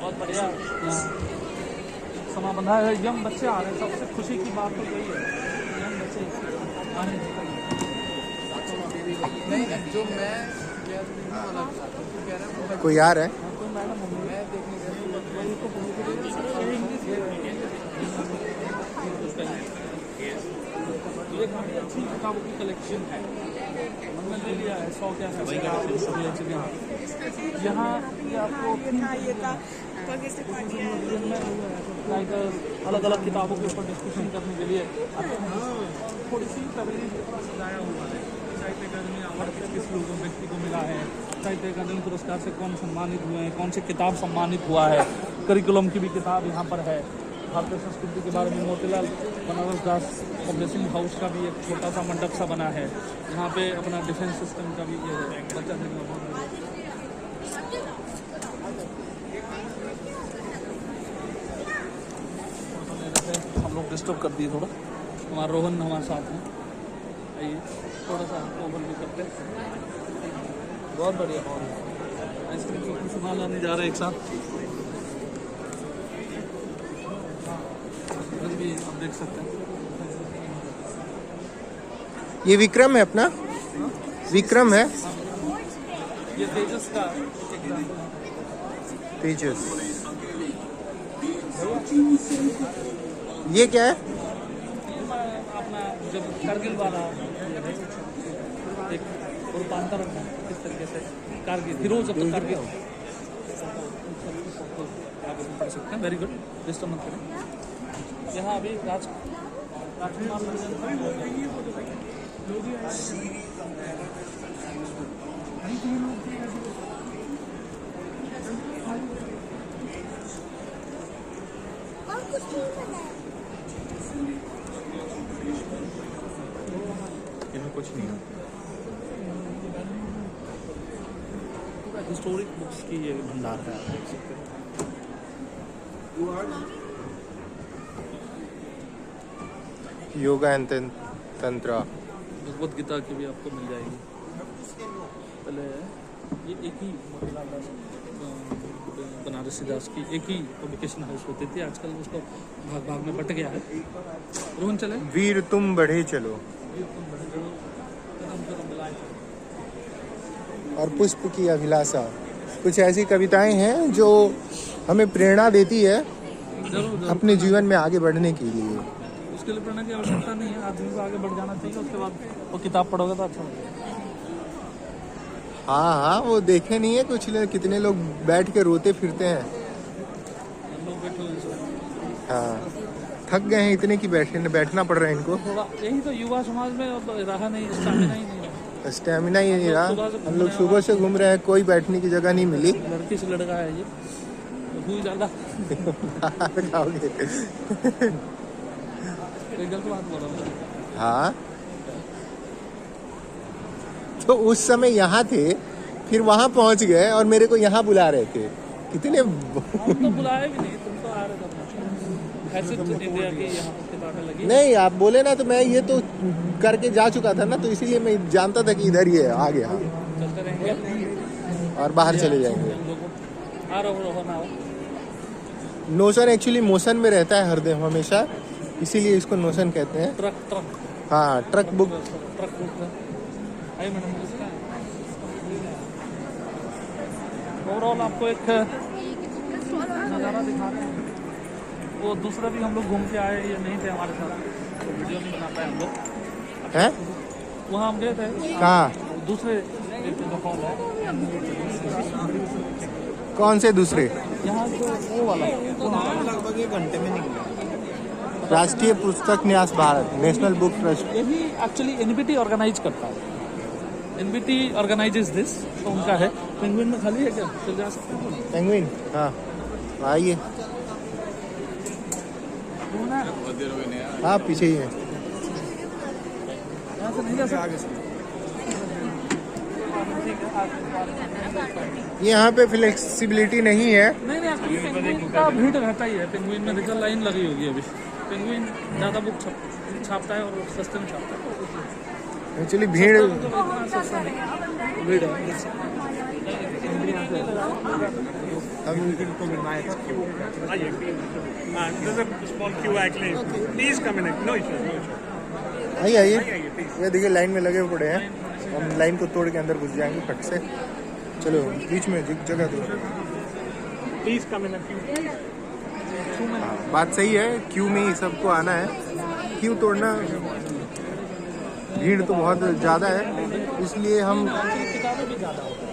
बहुत बढ़िया समा बंधा है। यंग बच्चे आ रहे हैं, सबसे खुशी की बात तो यही है, यंग बच्चे आने नहीं जो मैं कोई आ रहा है? तो मैडम मैं देखने ये काफ़ी अच्छी किताबों की कलेक्शन है। मैंने ले लिया है 100 क्या है यहाँ ये आपको अलग अलग किताबों के ऊपर डिस्कशन करने के लिए थोड़ी सी लाइब्रेरी सजाया हुआ है। साहित्य अकादमी अवार्ड किस लोगों व्यक्ति को मिला है, साहित्य अकादमी पुरस्कार से कौन सम्मानित हुए हैं, कौन सी किताब सम्मानित हुआ है, करिकुलम की भी किताब यहाँ पर है। भारतीय संस्कृति के बारे में मोतीलाल बनारस दास पब्लिशिंग हाउस का भी एक छोटा सा मंडप सा बना है। यहाँ पे अपना डिफेंस सिस्टम का भी ये है, बच्चा देखना बहुत हम लोग डिस्टर्ब कर दिए थोड़ा। हमारा रोहन हमारे साथ हैं, आइए थोड़ा सा ओवरव्यू करते हैं। बहुत बढ़िया आइसक्रीम की सामान लाने जा रहे हैं एक साथ। भी आप देख सकते हैं ये विक्रम है अपना, विक्रम है, ये तेजस का तेजस। ये क्या है? अपना जब कारगिल वाला एक रूपांतरण है किस तरीके से Kargil heroes of the Kargil आप पढ़ सकते हैं। वेरी गुड, डिस्टर्ब मत करें। यहाँ अभी राजकुमार यहाँ कुछ नहीं है। हिस्टोरिक बुक्स की ये भंडार है, आप देख सकते हैं। योगा एंड तंत्र, भगवत गीता की भी आपको मिल जाएगी। पहले ये एक ही मोतीलाल दास बनारसी दास की एक ही पब्लिकेशन हाउस होती थी, आजकल उसको भाग भाग में बट गया है। रोहन चले। वीर तुम बढ़े चलो और पुष्प की अभिलाषा, कुछ ऐसी कविताएं हैं जो हमें प्रेरणा देती है अपने जीवन में आगे बढ़ने के लिए। उसके लिए प्रेरणा की आवश्यकता नहीं है, आदमी को आगे बढ़ जाना चाहिए। उसके बाद वो किताब पढ़ोगे तो अच्छा लगेगा। हाँ हाँ, वो देखे नहीं है कुछ लोग, कितने लोग बैठ के रोते फिरते हैं। हाँ, थक गए हैं इतने की बैठना पड़ रहा है इनको। थोड़ा यही तो युवा समाज में अब रहा नहीं, स्टैमिना ही नहीं रहा। स्टैमिना ही नहीं रहा। हम लोग सुबह से घूम रहे हैं, कोई बैठने की जगह नहीं मिली। लड़की से लड़का है ये, भूल ज्यादा खाओगे। गलत बात बोल रहा हूँ। हाँ, तो उस समय यहाँ थे, फिर वहाँ पहुँच गए और मेरे को यहाँ बुला रहे थे। कितने हम तो बुलाए भी नहीं, तुम तो आ रहे थे। ऐसे इंडिया की यहाँ पर किताबें लगी नहीं, आप बोले ना, तो मैं ये तो करके जा चुका था ना, तो इसीलिए मैं जानता था कि इधर ही है, आ गया। चलते रहेंगे और बाहर चले जाएंगे। आ रहो ना। नोशन एक्चुअली मोशन में रहता है हरदम हमेशा, इसीलिए इसको नोशन कहते हैं। ट्रक हाँ, ट्रक बुक। आइए मैडम, ओवरऑल आपको एक नज़ारा दिखा रहे हैं। वो दूसरा भी हम लोग घूम के आए, ये नहीं थे हमारे साथ, तो वीडियो नहीं बना पाए हम लोग हैं। वहाँ हम गए थे। कहाँ? दूसरे एक जो हॉल है। कौन से दूसरे? यहाँ जो वो वाला लगभग 1 घंटे में निकला। राष्ट्रीय पुस्तक न्यास भारत, नेशनल बुक ट्रस्ट। ये भी एक्चुअली एनबीटी ऑर्गेनाइज करता है। एनबीटी ऑर्गेनाइजेस दिस, तो उनका है। पेंगुइन में खाली है क्या, चल जा सकते हैं? पेंगुइन, हाँ आइए। हाँ, पीछे ही है। यहाँ से नहीं जा सकते। यहाँ पे फ्लेक्सिबिलिटी नहीं है। नहीं पेंगुइन का भीड़ रहता ही है। पेंगुइन में देखा लाइन लगी होगी अभी। पेंगुइन ज़्यादा बुक छापता है और सस्ते में छापता है। एक्चुअली भीड़ सस्ता नहीं, भीड़ है। हम को मिलना है आइए there's a small queue actually. Please come in. No issues, no issues. आइए आइए आइए, please. ये देखिए लाइन में लगे पड़े हैं, हम लाइन को तोड़ के अंदर घुस जाएंगे फट से। चलो बीच में जगह दो। Please come in a queue. बात सही है, क्यू में ही सबको आना है, क्यू तोड़ना, भीड़ तो बहुत ज़्यादा है, इसलिए हम किताबें भी ज़्यादा होती हैं।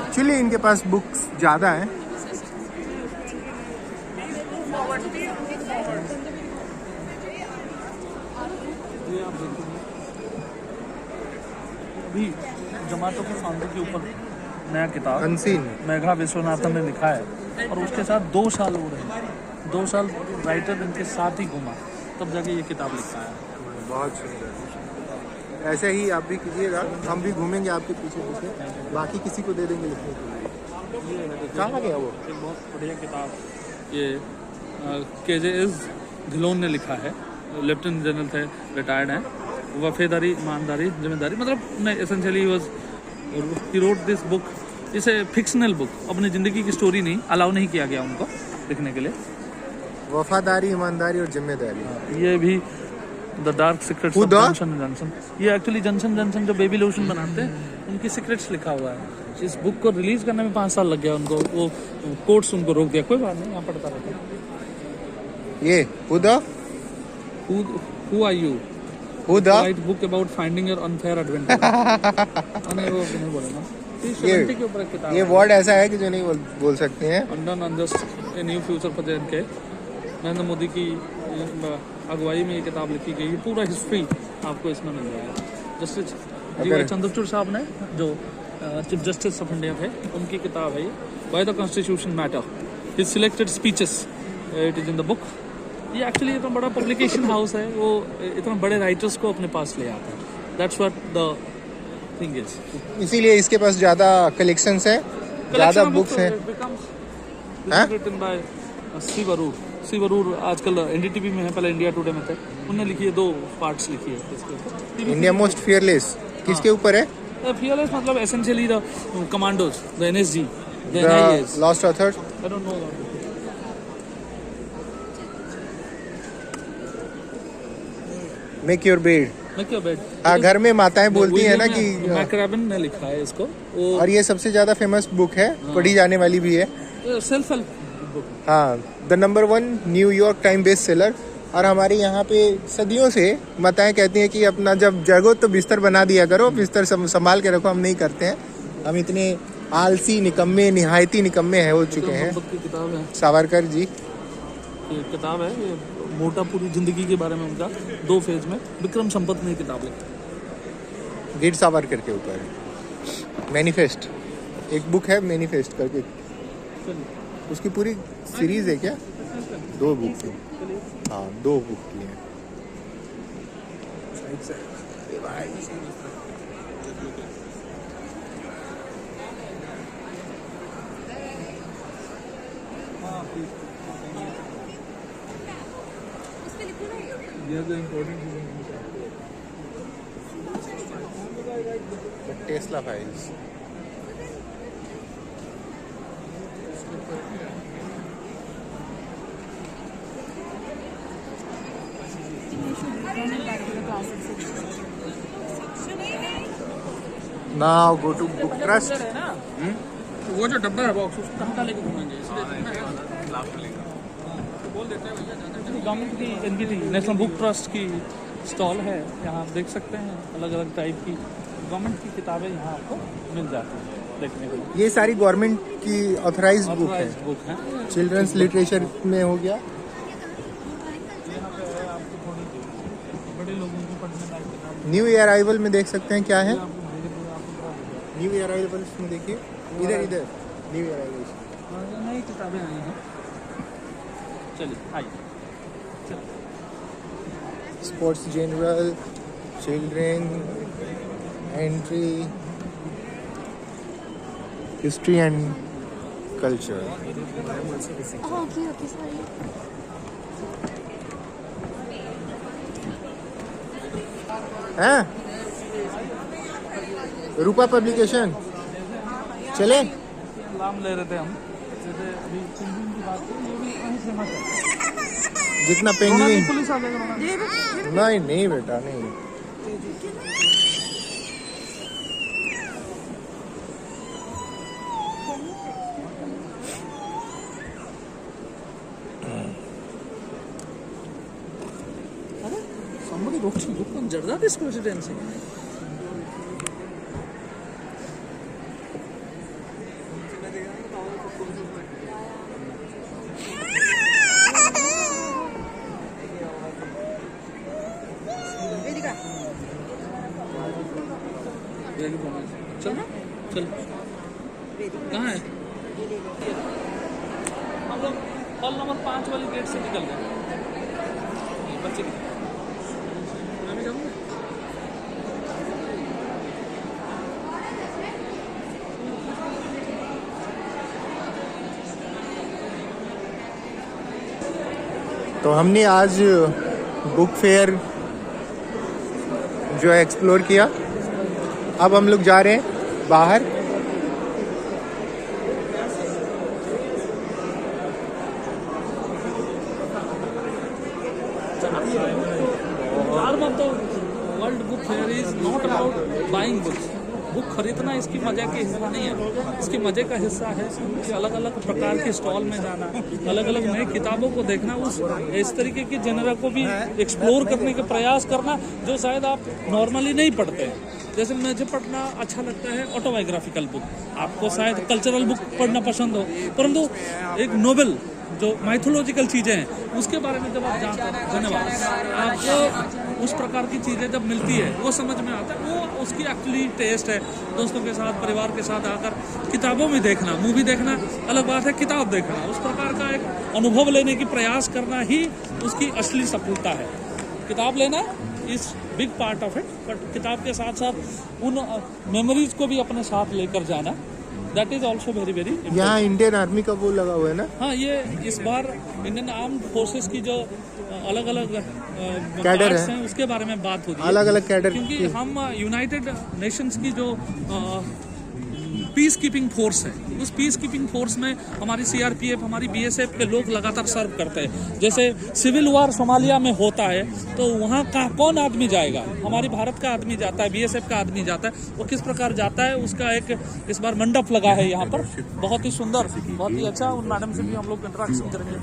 एक्चुअली इनके पास बुक्स ज़्यादा हैं। ये आप देखिए, अभी जमातों के फाउंडर के ऊपर नया किताब अनसीन मेघा विश्वनाथन ने लिखा है, और उसके साथ 2 साल हो रहे हैं, 2 साल राइटर इनके साथ ही घूमा, तब जाके ये किताब लिखा है। बहुत सुंदर। ऐसे ही आप भी कीजिएगा, हम भी घूमेंगे आपके पीछे पीछे, बाकी किसी को दे देंगे लिखने के लिए। कहाँ गया वो? एक बहुत बढ़िया किताब ये KJS धिलोन ने लिखा है, लेफ्टिनेंट जनरल थे, रिटायर्ड हैं। वफेदारी, ईमानदारी, जिम्मेदारी, मतलब मैं essentially he wrote this book, इसे फिक्शनल बुक, अपनी ज़िंदगी की स्टोरी नहीं, अलाउ नहीं किया गया उनको लिखने के लिए। वफादारी, ईमानदारी और जिम्मेदारी। ये भी the dark secrets of Johnson Johnson, ये एक्चुअली जॉनसन जॉनसन जो बेबी लोशन बनाते हैं उनकी सीक्रेट्स लिखा हुआ है। इस बुक को रिलीज करने में 5 साल लग गया उनको, वो कोर्ट्स उनको रोक दिया। कोई बात नहीं, यहाँ पढ़ता रहता है। ये हुदा Who are you? Huda Write book about finding your unfair adventure. नहीं, वो नहीं बोलेगा। ये के ऊपर एक किताब ये वर्ड ऐसा है कि जो नहीं बोल सकते हैं। Undone unjust a new future for JNK, Narendra Modi की अगुवाई में ये किताब लिखी गई है। पूरा हिस्ट्री आपको इसमें मिल जाएगा। जस्टिस DY चंद्रचूड़ साहब ने, जो चीफ जस्टिस ऑफ इंडिया थे, उनकी किताब है ये, by the constitution matter, his selected speeches, it is in the book. ये एक्चुअली इतना बड़ा पब्लिकेशन हाउस है, वो इतना बड़े राइटर्स को अपने पास ले आता है। That's what the thing is. इसीलिए इसके पास ज़्यादा कलेक्शंस है, ज़्यादा बुक्स हैं। हाँ? रिटन बाय सी वरूर आजकल NDTV में है, पहले इंडिया टुडे में थे, उन्होंने लिखी है, 2 पार्ट्स लिखी है इसके ऊपर। इंडिया मोस्ट फियरलेस किसके ऊपर है? फियरलेस मतलब essentially the commandos, the NSG, the the NIAs। Lost authors. I don't know about it. Make your bed. Make your bed. हाँ, घर में माताएं बोलती है ना कि मैक्रैबन ने लिखा है इसको, वो और ये सबसे ज्यादा फेमस बुक है, पढ़ी जाने वाली भी है। Self help book. हाँ, the number 1 New York time best seller. और हमारे यहाँ पे सदियों से माताएं कहती हैं कि अपना जब जगो तो बिस्तर बना दिया करो, बिस्तर संभाल के रखो। हम नहीं करते हैं, हम इतने आलसी, निकम्मे, निहायती निकम्मे है हो चुके हैं। की किताब है, सावरकर जी ये किताब है, ये मोटा पूरी जिंदगी के बारे में उनका 2 फेज में विक्रम संपत ने किताब लिखी। वीर सावरकर के ऊपर मैनिफेस्ट, एक बुक है मैनिफेस्ट करके, उसकी पूरी सीरीज है क्या? 2 बुक है। हाँ, 2 बुक की है। Tesla files. Now go to book trust. वो जो डब्बा है बॉक्स, उसको कहाँ लेके घूमेंगे, इसलिए बोल देते हैं भैया। गवर्नमेंट की NBT नेशनल बुक ट्रस्ट की स्टॉल है, यहाँ आप देख सकते हैं अलग अलग टाइप की गवर्नमेंट की किताबें यहाँ आपको मिल जाती हैं देखने को। ये सारी गवर्नमेंट की ऑथराइज्ड बुक है। बुक है, चिल्ड्रंस लिटरेचर में हो गया। यहाँ पे है आपको थोड़ी बड़े लोगों को पढ़ने लायक किताब। न्यू अराइवल में देख सकते हैं क्या है। आपको न्यू अराइवल में देखिए, इधर इधर न्यू अराइवल नई किताबें आई हैं। चलिए आइए। Sports general, children, entry, history and culture. हैं? रूपा पब्लिकेशन चले। नाम ले रहे थे हम। जैसे अभी पेंगुइन की बात करें, ये भी वहीं फेमस है। जितना रोना पेंगुइन नहीं, पुलिस आ जाएगा रोना। नहीं नहीं बेटा नहीं। Somebody wrote a book on Jardati's presidency. चल ना, चल। कहाँ है? हम लोग हॉल नंबर 5 वाली गेट से निकल गए। बच्चे मैं भी जाऊँगा। तो हमने आज बुक फेयर जो है एक्सप्लोर किया। अब हम लोग जा रहे हैं बाहर। यार मतलब world book fair is not about buying books. Book खरीदना इसकी मजे का हिस्सा नहीं है। इसके मजे का हिस्सा है कि अलग अलग प्रकार के स्टॉल में जाना, अलग अलग नई किताबों को देखना, उस इस तरीके की जनरा को भी एक्सप्लोर करने का प्रयास करना जो शायद आप नॉर्मली नहीं पढ़ते हैं। जैसे मुझे पढ़ना अच्छा लगता है ऑटोबायोग्राफिकल बुक, आपको शायद कल्चरल बुक पढ़ना पसंद हो, परंतु एक नोवेल जो माइथोलॉजिकल चीज़ें हैं उसके बारे में जब आप जानते हैं, धन्यवाद, आपको उस प्रकार की चीज़ें जब मिलती है वो समझ में आता है, वो उसकी एक्चुअली टेस्ट है। दोस्तों के साथ, परिवार के साथ आकर किताबों में देखना, मूवी देखना अलग बात है, किताब देखना उस प्रकार का एक अनुभव लेने की प्रयास करना ही उसकी असली सफलता है। किताब लेना is big part of it, but किताब के साथ साथ उन मेमोरीज को भी अपने साथ लेकर जाना, that is also very very. यहाँ इंडियन आर्मी का वो लगा हुआ है ना। हाँ, ये इस बार इंडियन आर्म्ड फोर्सेस की जो अलग अलग कैडर हैं उसके बारे में बात होती है, अलग अलग कैडर क्योंकि हम यूनाइटेड नेशंस की जो पीस कीपिंग फोर्स है, उस पीस कीपिंग फोर्स में हमारी सीआरपीएफ, हमारी बीएसएफ के लोग लगातार सर्व करते हैं। जैसे सिविल वार सोमालिया में होता है तो वहाँ का कौन आदमी जाएगा? हमारी भारत का आदमी जाता है, बीएसएफ का आदमी जाता है। वो किस प्रकार जाता है उसका एक इस बार मंडप लगा है यहाँ पर, बहुत ही सुंदर, बहुत ही अच्छा। उन मैडम से भी हम लोग इंटरेक्शन करेंगे।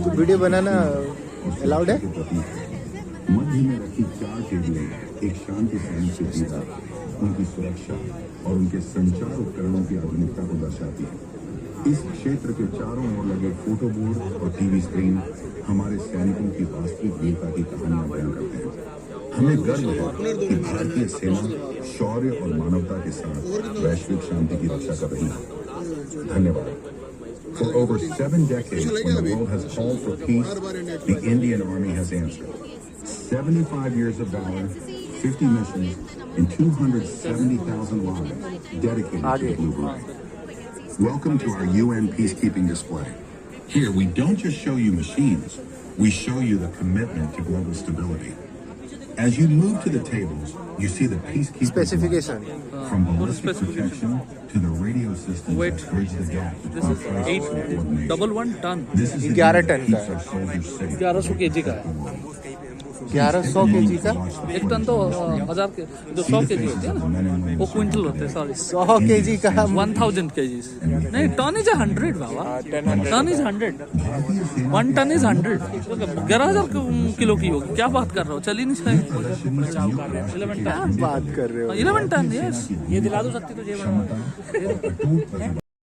तो वीडियो बनाना अलाउड है? मध्य में रखी 4 टेबलें एक शांति सैनिक से जीता उनकी सुरक्षा और उनके संचार उपकरणों की आधुनिकता को दर्शाती है। इस क्षेत्र के चारों ओर लगे फोटो बोर्ड और टीवी स्क्रीन हमारे सैनिकों की वास्तविक वीरता की कहानियां बयान करते हैं। हमें गर्व है कि भारतीय सेना शौर्य और मानवता के साथ वैश्विक शांति की रक्षा कर रही है। धन्यवाद। For over 7 decades, when the world has called for peace, the Indian Army has answered. 75 years of valor, 50 missions, and 270,000 lives dedicated to the Blue Beret. Welcome to our UN peacekeeping display. Here, we don't just show you machines, we show you the commitment to global stability. As you move to the tables, you see the peacekeeping Specification. from ballistic protection to the radio systems that bridge the gap between crisis and coordination. 11 ton, This is the 11 unit that ton keeps our soldiers safe. 1100 kg का है। 1100 kg का? एक ton तो 1000 के, जो 100 kg होते हैं ना, वो क्विंटल होते हैं, सॉरी 100 kg का 1000 kg नहीं, टन इज 100 बाबा, ton is 100, 1 ton is 100, 11,000 kilo की होगी। क्या बात कर रहे हो? चल ही नहीं सकते। 11 टन बात कर रहे हो? 11 टन, यस, ये दिला दो सकती तुझे।